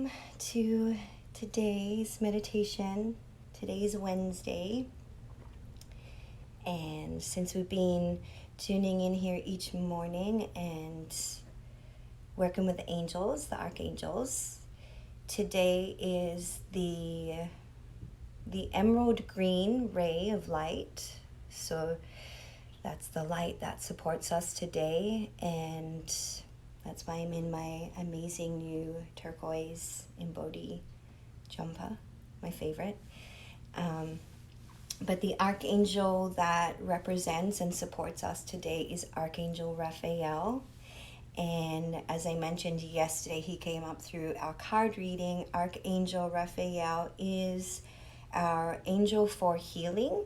welcome to today's meditation. Today's Wednesday, and since we've been tuning in here each morning and working with the angels, the archangels, today is the emerald green ray of light. So that's the light that supports us today, and that's why I'm in my amazing new turquoise embody jumper, my favorite. But the archangel that represents and supports us today is Archangel Raphael. And as I mentioned yesterday, he came up through our card reading. Archangel Raphael is our angel for healing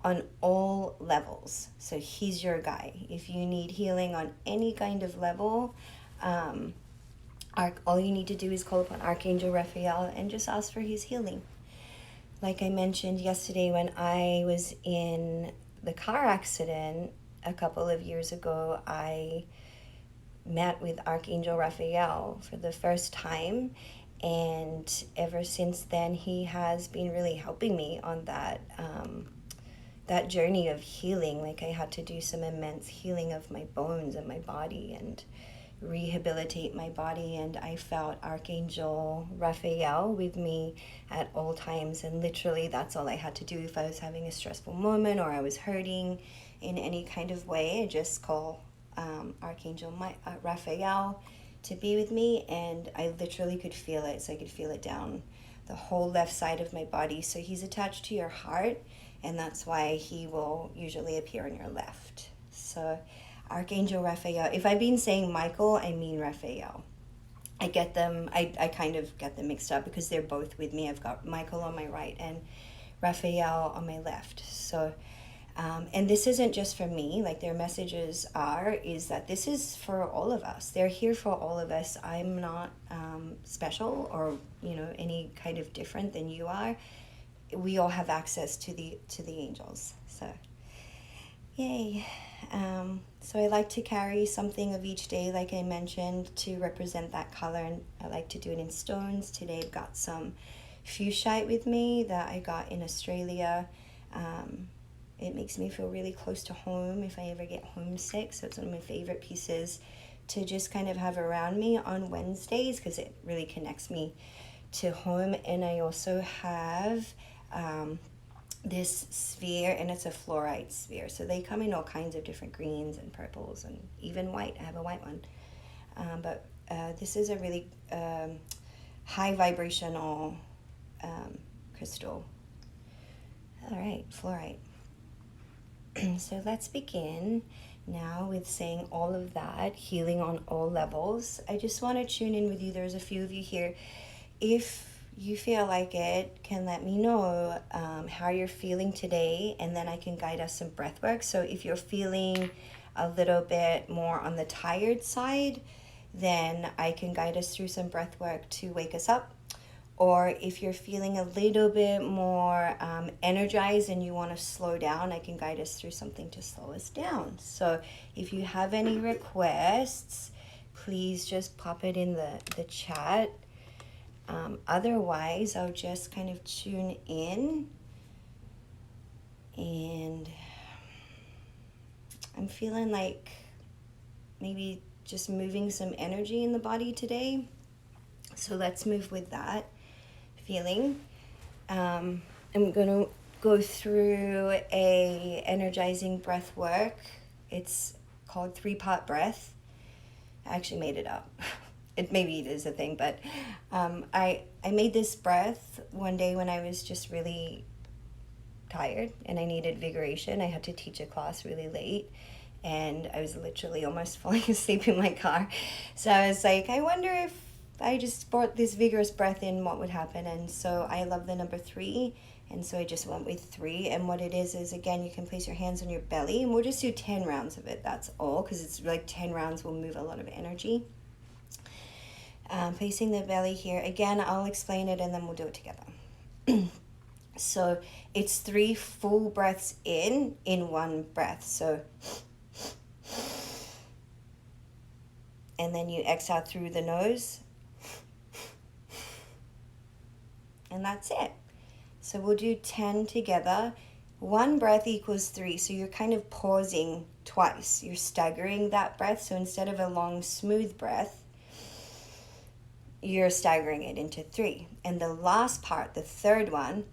on all levels. So he's your guy. If you need healing on any kind of level, all you need to do is call upon Archangel Raphael and just ask for his healing. Like I mentioned yesterday, when I was in the car accident a couple of years ago, I met with Archangel Raphael for the first time, and ever since then he has been really helping me on that journey of healing. Like, I had to do some immense healing of my bones and my body and rehabilitate my body, and I felt Archangel Raphael with me at all times, and literally that's all I had to do. If I was having a stressful moment or I was hurting in any kind of way, I just call Archangel Raphael to be with me, and I literally could feel it. So I could feel it down the whole left side of my body. So he's attached to your heart, and that's why he will usually appear on your left. So Archangel Raphael, if I've been saying Michael, I mean Raphael. I get them, I kind of get them mixed up because they're both with me. I've got Michael on my right and Raphael on my left. So, and this isn't just for me, like their messages is that this is for all of us. They're here for all of us. I'm not special or, any kind of different than you are. We all have access to the angels. So, yay. So I like to carry something of each day, like I mentioned, to represent that color, and I like to do it in stones. Today I've got some fuchsite with me that I got in Australia. It makes me feel really close to home if I ever get homesick, so it's one of my favorite pieces to just kind of have around me on Wednesdays because it really connects me to home. And I also have this sphere, and it's a fluorite sphere, so they come in all kinds of different greens and purples and even white. I have a white one, but this is a really high vibrational crystal. All right, fluorite. So let's begin now with saying all of that, healing on all levels. I just want to tune in with you. There's a few of you here. If you feel like it, can let me know how you're feeling today, and then I can guide us some breath work. So if you're feeling a little bit more on the tired side, then I can guide us through some breath work to wake us up. Or if you're feeling a little bit more energized and you want to slow down, I can guide us through something to slow us down. So if you have any requests, please just pop it in the chat. Otherwise, I'll just kind of tune in, and I'm feeling like maybe just moving some energy in the body today. So let's move with that feeling. I'm going to go through a energizing breath work. It's called 3-part breath. I actually made it up. Maybe it is a thing, but I made this breath one day when I was just really tired and I needed vigoration. I had to teach a class really late, and I was literally almost falling asleep in my car. So I was like, I wonder if I just brought this vigorous breath in, what would happen? And so I love the number 3, and so I just went with 3. And what it is again, you can place your hands on your belly, and we'll just do 10 rounds of it. That's all, because it's like 10 rounds will move a lot of energy. Placing the belly here. Again, I'll explain it and then we'll do it together. So it's 3 full breaths in one breath. So, and then you exhale through the nose. And that's it. So we'll do 10 together. One breath equals 3, so you're kind of pausing twice. You're staggering that breath, so instead of a long, smooth breath, you're staggering it into 3. And the last part, the third one,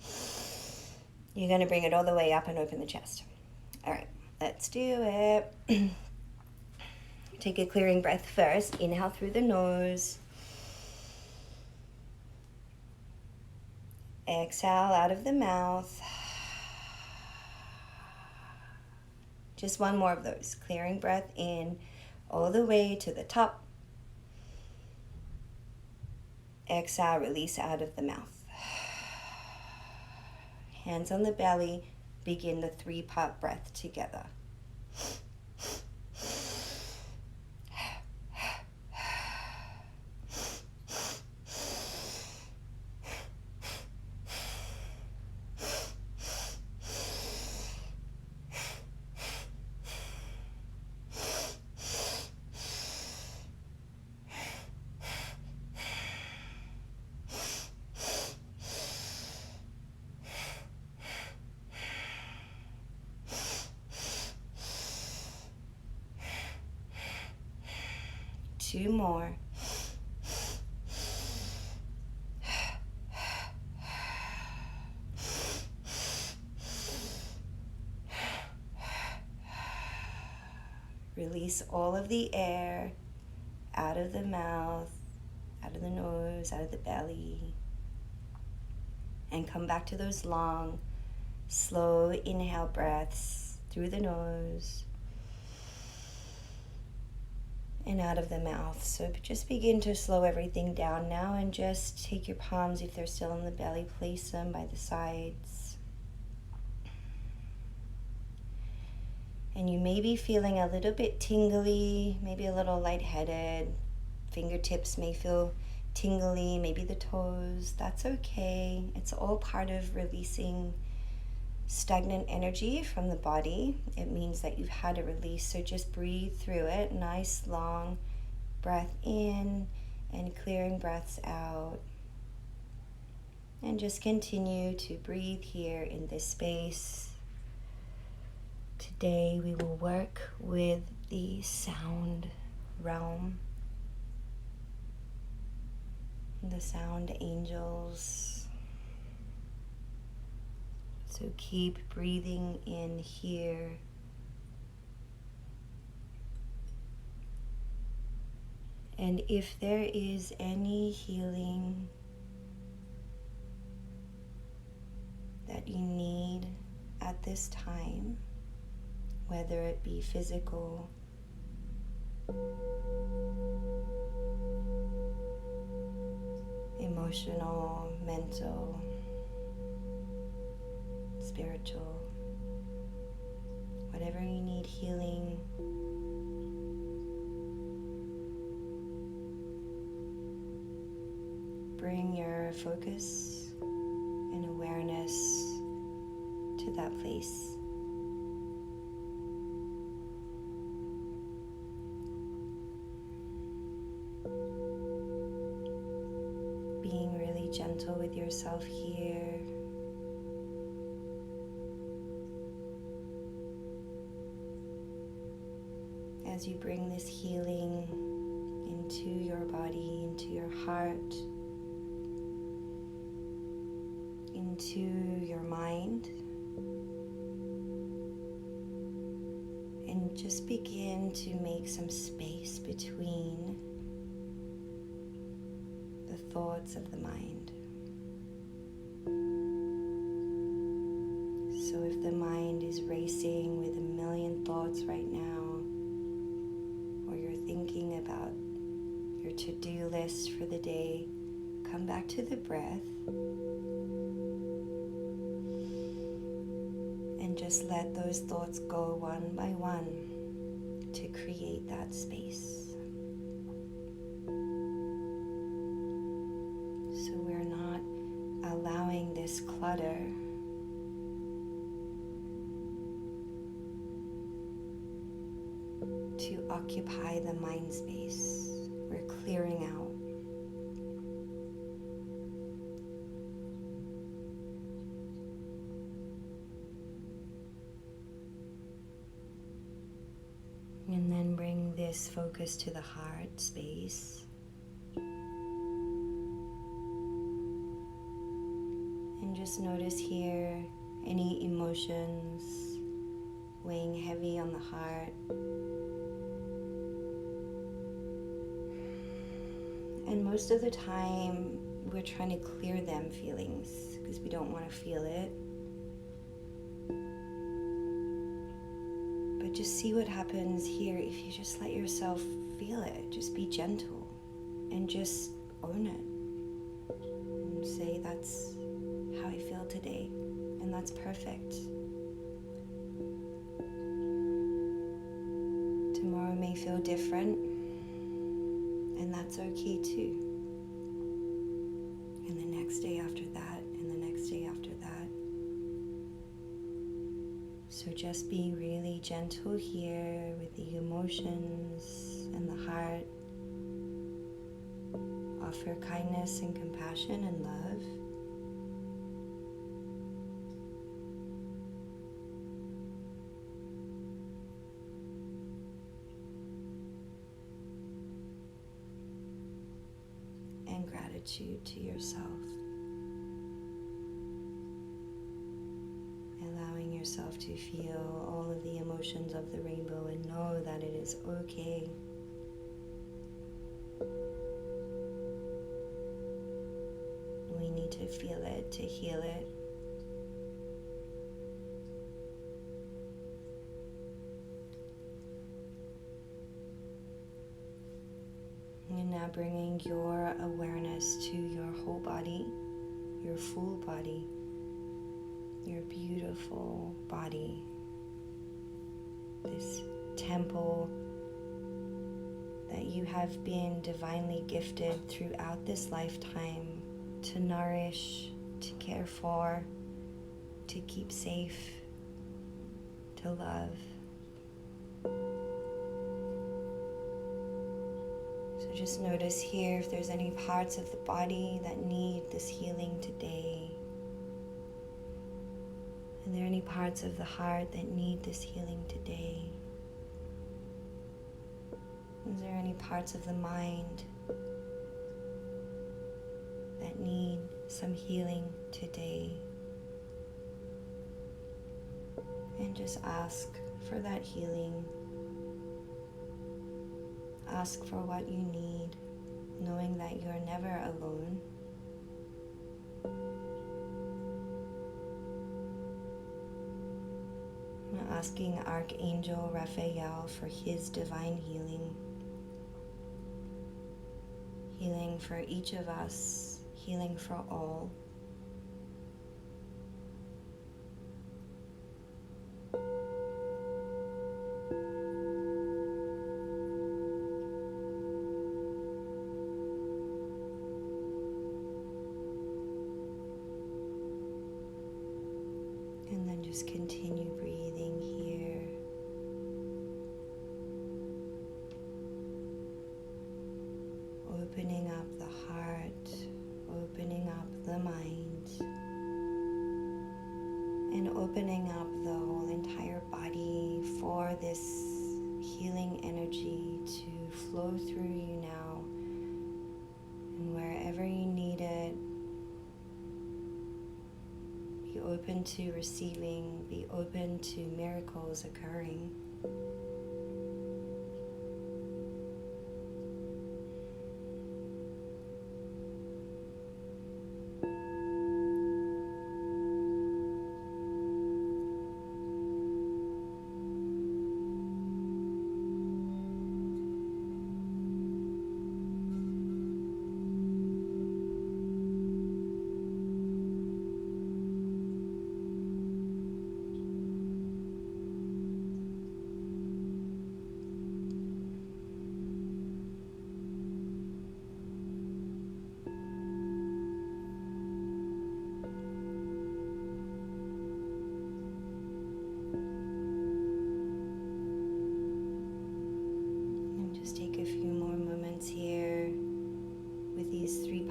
you're going to bring it all the way up and open the chest. All right, let's do it. Take a clearing breath first. Inhale through the nose. Exhale out of the mouth. Just one more of those. Clearing breath in all the way to the top. Exhale, release out of the mouth. Hands on the belly. Begin the 3-part breath together. Two more. Release all of the air out of the mouth, out of the nose, out of the belly. And come back to those long, slow inhale breaths through the nose and out of the mouth. So just begin to slow everything down now and just take your palms, if they're still in the belly, place them by the sides. And you may be feeling a little bit tingly, maybe a little lightheaded. Fingertips may feel tingly, maybe the toes. That's okay. It's all part of releasing stagnant energy from the body. It means that you've had a release, so just breathe through it. Nice long breath in and clearing breaths out. And just continue to breathe here in this space. Today we will work with the sound realm, the sound angels. So keep breathing in here. And if there is any healing that you need at this time, whether it be physical, emotional, mental, spiritual, whatever you need healing, bring your focus and awareness to that place. Being really gentle with yourself here. As you bring this healing into your body, into your heart, into your mind, and just begin to make some space between the thoughts of the mind. So if the mind is racing with a million thoughts right now, thinking about your to-do list for the day, come back to the breath and just let those thoughts go one by one to create that space. So we're not allowing this clutter to occupy the mind space. We're clearing out. notice, focus to the heart space. And just notice here any emotions weighing heavy on the heart. And most of the time, we're trying to clear them feelings because we don't want to feel it. But just see what happens here if you just let yourself feel it. Just be gentle and just own it. And say, that's how I feel today, and that's perfect. Tomorrow may feel different, and that's okay too. And the next day after that, and the next day after that. So just be really gentle here with the emotions and the heart. Offer kindness and compassion and love. And gratitude to yourself. Allowing yourself to feel all of the emotions of the rainbow and know that it is okay. We need to feel it to heal it. And now bringing your awareness to your whole body, your full body, your beautiful body, this temple that you have been divinely gifted throughout this lifetime to nourish, to care for, to keep safe, to love. So just notice here if there's any parts of the body that need this healing today. Are there any parts of the heart that need this healing today? Is there any parts of the mind that need some healing today? And just ask for that healing. Ask for what you need, knowing that you're never alone. I'm asking Archangel Raphael for his divine healing. Healing for each of us, healing for all. And then just continue breathing here. Opening up the heart, opening up the mind, and opening up the whole entire body for this healing energy to flow through you now. And wherever you need it, be open to receiving, be open to miracles occurring.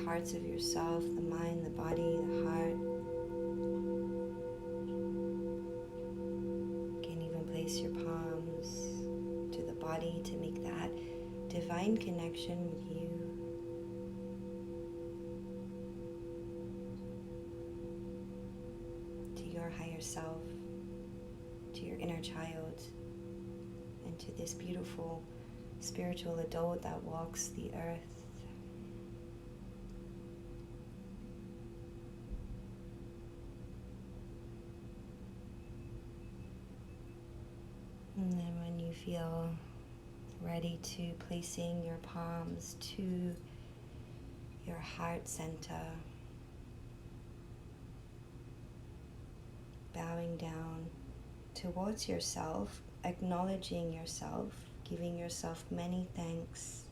Parts of yourself, the mind, the body, the heart. You can even place your palms to the body to make that divine connection with you. To your higher self, to your inner child, and to this beautiful spiritual adult that walks the earth. And then when you feel ready to, placing your palms to your heart center, bowing down towards yourself, acknowledging yourself, giving yourself many thanks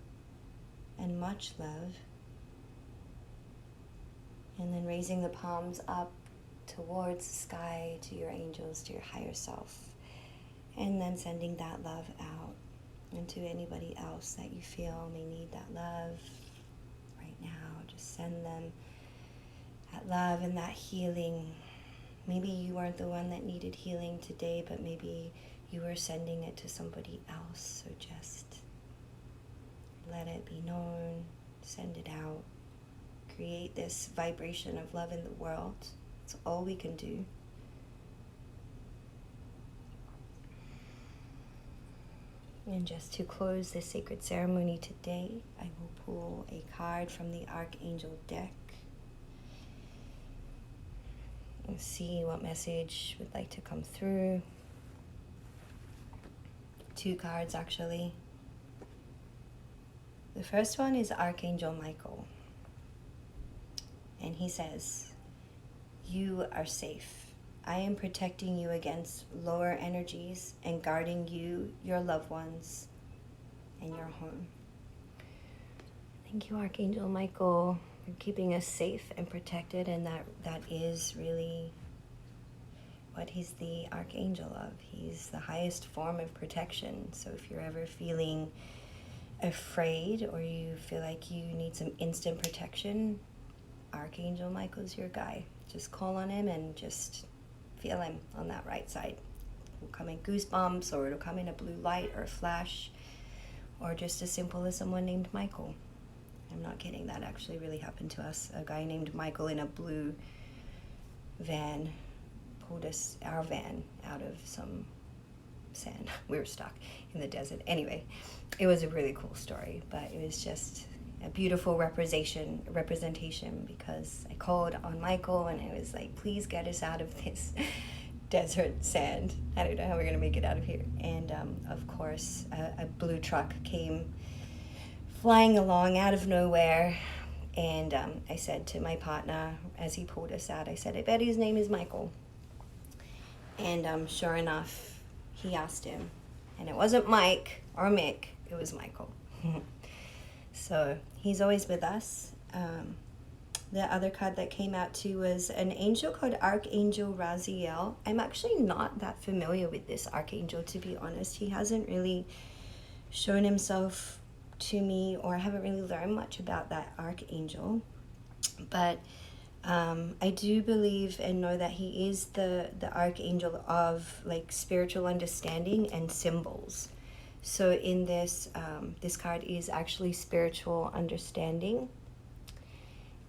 and much love, and then raising the palms up towards the sky, to your angels, to your higher self, and then sending that love out and to anybody else that you feel may need that love right now. Just send them that love and that healing. Maybe you weren't the one that needed healing today, but maybe you were sending it to somebody else. So just let it be known, send it out, create this vibration of love in the world. It's all we can do. And just to close this sacred ceremony today, I will pull a card from the Archangel deck and see what message would like to come through. 2 cards actually. The first one is Archangel Michael. And he says, "You are safe. I am protecting you against lower energies and guarding you, your loved ones, and your home." Thank you, Archangel Michael, for keeping us safe and protected, and that is really what he's the archangel of. He's the highest form of protection. So if you're ever feeling afraid or you feel like you need some instant protection, Archangel Michael's your guy. Just call on him and just feel him on that right side. It'll come in goosebumps, or it'll come in a blue light or a flash, or just as simple as someone named Michael. I'm not kidding, that actually really happened to us. A guy named Michael in a blue van pulled our van out of some sand. We were stuck in the desert. Anyway, it was a really cool story, but it was just a beautiful representation because I called on Michael and it was like, please get us out of this desert sand. I don't know how we're gonna make it out of here. And of course, a blue truck came flying along out of nowhere, and I said to my partner as he pulled us out, I said, "I bet his name is Michael." And sure enough, he asked him, and it wasn't Mike or Mick, it was Michael. So he's always with us. The other card that came out too was an angel called Archangel Raziel. I'm actually not that familiar with this archangel, to be honest. He hasn't really shown himself to me, or I haven't really learned much about that archangel. But I do believe and know that he is the archangel of like spiritual understanding and symbols. So in this, this card is actually spiritual understanding.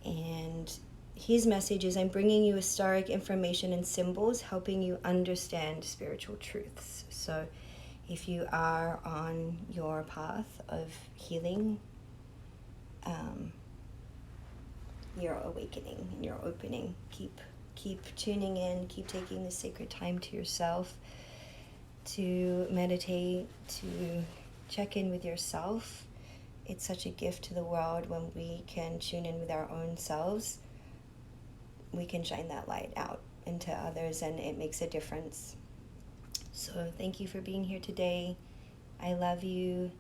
And his message is, I'm bringing you historic information and symbols, helping you understand spiritual truths. So if you are on your path of healing, you're awakening and you're opening. Keep tuning in, keep taking the sacred time to yourself, to meditate, to check in with yourself. It's such a gift to the world when we can tune in with our own selves. We can shine that light out into others, and it makes a difference. So thank you for being here today. I love you.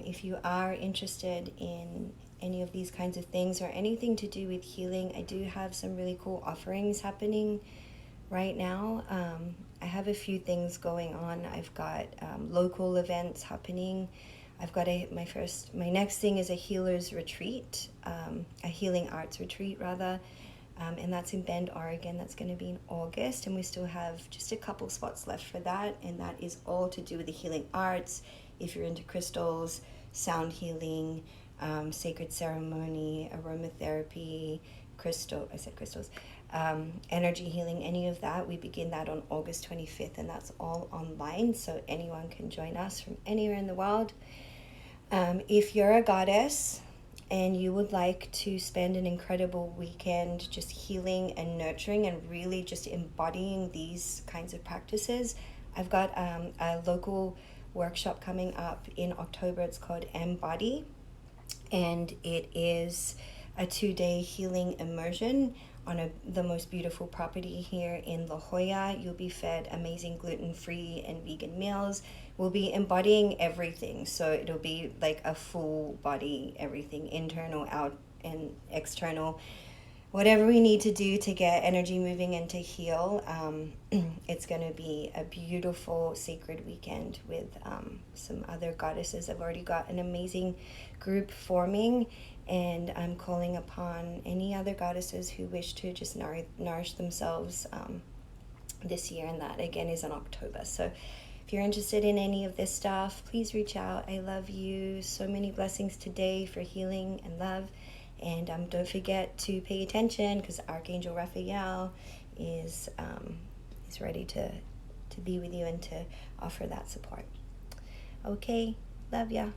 If you are interested in any of these kinds of things or anything to do with healing, I do have some really cool offerings happening right now. I have a few things going on. I've got local events happening. I've got my next thing is a healer's retreat, a healing arts retreat rather, and that's in Bend, Oregon. That's going to be in August, and we still have just a couple spots left for that, and that is all to do with the healing arts. if you're into crystals, sound healing, sacred ceremony, aromatherapy, crystals, energy healing, any of that, we begin that on August 25th, and that's all online, so anyone can join us from anywhere in the world. If you're a goddess and you would like to spend an incredible weekend just healing and nurturing and really just embodying these kinds of practices, I've got a local workshop coming up in October. It's called Embody, and it is a 2-day healing immersion on the most beautiful property here in La Jolla. You'll be fed amazing gluten-free and vegan meals. We'll be embodying everything, so it'll be like a full body, everything, internal, out, and external. Whatever we need to do to get energy moving and to heal, it's going to be a beautiful sacred weekend with some other goddesses. I've already got an amazing group forming, and I'm calling upon any other goddesses who wish to just nourish themselves this year, and that again is in October. So if you're interested in any of this stuff, please reach out. I love you. So many blessings today for healing and love. And don't forget to pay attention, because Archangel Raphael is ready to be with you and to offer that support. Okay, love ya.